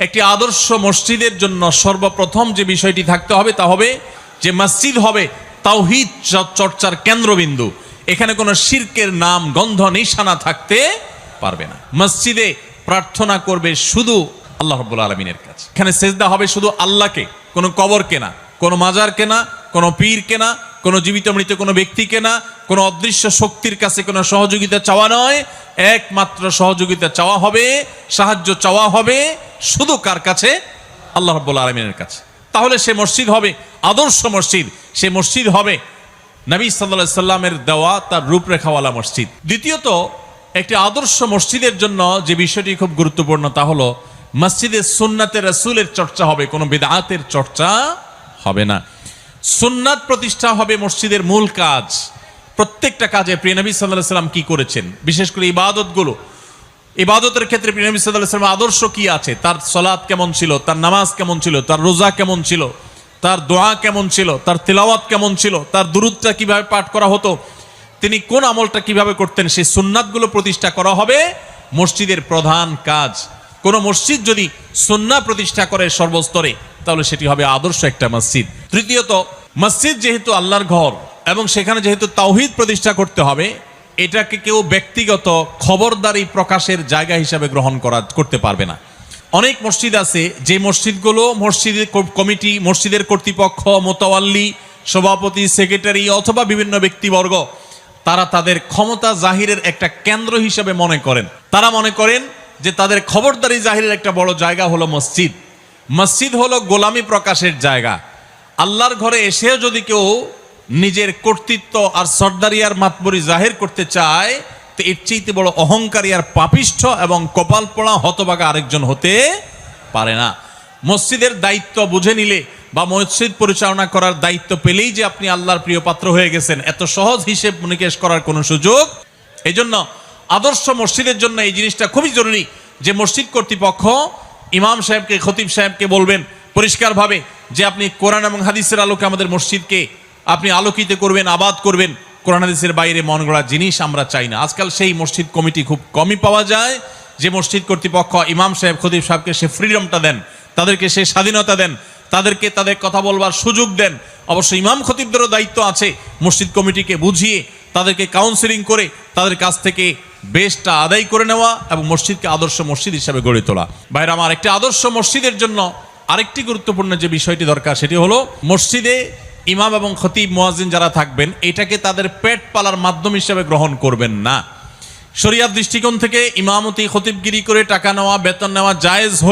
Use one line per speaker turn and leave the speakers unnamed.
একটি আদর্শ মসজিদের জন্য সর্বপ্রথম যে বিষয়টি থাকতে হবে তা হবে যে মসজিদ হবে তাওহীদ চর্চার কেন্দ্রবিন্দু। এখানে কোনো শিরকের নাম গন্ধ নিশানা থাকতে পারবে না। মসজিদে প্রার্থনা করবে শুধু আল্লাহ রাব্বুল আলামিনের কাছে। এখানে সেজদা হবে শুধু আল্লাহকে, কোনো কবরকে না, কোনো মাজারকে না, কোনো পীরকে না, কোনো জীবিত মৃত কোনো ব্যক্তিকে না, কোনো অদৃশ্য শক্তির কাছে কোনো সহযোগিতা চাওয়া নয়। একমাত্র সহযোগিতা চাওয়া হবে, সাহায্য চাওয়া হবে শুধু কার কাছে? আল্লাহ রাব্বুল আলামিনের কাছে। তাহলে সে মসজিদ হবে আদর্শ মসজিদ, সে মসজিদ হবে নবী সাল্লাল্লাহু আলাইহি সাল্লামের দেওয়া তার রূপরেখাওয়ালা মসজিদ। দ্বিতীয়ত, একটি আদর্শ মসজিদের জন্য যে বিষয়টি খুব গুরুত্বপূর্ণ তা হলো মসজিদে সুন্নাতে রাসূলের চর্চা হবে, কোনো বিদআতের চর্চা হবে না। সুন্নাত প্রতিষ্ঠা হবে মসজিদের মূল কাজ। প্রত্যেকটা কাজে প্রিয় নবী সাল্লাল্লাহু আলাইহি সাল্লাম কি করেছেন, বিশেষ করে ইবাদতগুলো, ইবাদতের ক্ষেত্রে প্রিয় নবী সাল্লাল্লাহু আলাইহি সাল্লামের আদর্শ কি আছে, তার সালাত কেমন ছিল, তার নামাজ কেমন ছিল, তার রোজা কেমন ছিল, তার দোয়া কেমন ছিল, তার তিলাওয়াত কেমন ছিল, তার দুরূদটা কিভাবে পাঠ করা হতো, তিনি কোন আমলটা কিভাবে করতেন, সেই সুন্নাতগুলো প্রতিষ্ঠা করা হবে মসজিদের প্রধান কাজ। কোন মসজিদ যদি সুন্নাহ প্রতিষ্ঠা করে সর্বস্তরে, তাহলে সেটি হবে আদর্শ একটা মসজিদ। তৃতীয়ত, মসজিদ যেহেতু আল্লাহর ঘর এবং সেখানে যেহেতু তাওহীদ প্রতিষ্ঠা করতে হবে, এটাকে কেউ ব্যক্তিগত খবরদারি প্রকাশের জায়গা হিসাবে গ্রহণ করতে পারবে না। অনেক মসজিদ আছে যে মসজিদগুলো মসজিদের কমিটি, মসজিদের কর্তৃপক্ষ, মোতাওয়াল্লি, সভাপতি, সেক্রেটারি অথবা বিভিন্ন ব্যক্তিবর্গ তারা তাদের ক্ষমতা জাহিরের একটা কেন্দ্র হিসেবে মনে করেন। তারা মনে করেন যে তাদের খবরদারি জাহিরের একটা বড় জায়গা হলো মসজিদ। মসজিদ হলো গোলামি প্রকাশের জায়গা। আল্লাহর ঘরে এসেও যদি কেউ নিজের কর্তৃত্ব আর সর্দারি আর মাতবরি জাহির করতে চায়, তো এর চাইতে বড় অহংকারী আর পাপিষ্ঠ এবং কপাল পোড়া হতভাগা আরেকজন হতে পারে না। মসজিদের দায়িত্ব বুঝে নিলে বা মসজিদ পরিচালনা করার দায়িত্ব পেলেই যে আপনি আল্লাহর প্রিয় পাত্র হয়ে গেছেন, এত সহজ হিসেব নিকেশ করার কোনো সুযোগ। এই জন্য আদর্শ মসজিদের জন্য এই জিনিসটা খুবই জরুরি যে মসজিদ কর্তৃপক্ষ ইমাম সাহেবকে, খতিব সাহেবকে বলবেন পরিষ্কারভাবে যে আপনি কোরআন এবং হাদিসের আলোকে আমাদের মসজিদকে আপনি আলোকিত করবেন, আবাদ করবেন। কোরআন হাদিসের বাইরে মন গড়া জিনিস আমরা চাই না। আজকাল সেই মসজিদ কমিটি খুব কমই পাওয়া যায় যে মসজিদ কর্তৃপক্ষ ইমাম সাহেব, খতিব সাহেবকে সে ফ্রিডমটা দেন, তাদেরকে সে স্বাধীনতা দেন, তাদেরকে তাদের কথা বলবার সুযোগ দেন। অবশ্য ইমাম খতিবদেরও দায়িত্ব আছে মসজিদ কমিটিকে বুঝিয়ে তাদেরকে কাউন্সিলিং করে তাদের কাছ থেকে বেশটা আদায় করে নেওয়া এবং মসজিদকে আদর্শ মসজিদ হিসাবে গড়ে তোলা। ভাইরা আমার, একটি আদর্শ মসজিদের জন্য আরেকটি গুরুত্বপূর্ণ যে বিষয়টি দরকার সেটি হলো মসজিদে ইমাম এবং খতিব মুয়াজ্জিন যারা থাকবেন এটাকে তাদের পেট পালার মাধ্যম হিসেবে গ্রহণ করবেন না। শরিয়াত দৃষ্টিকোণ থেকে ইমামতি, খতিবগিরি করে টাকা নেওয়া, বেতন নেওয়া জায়েজ হলে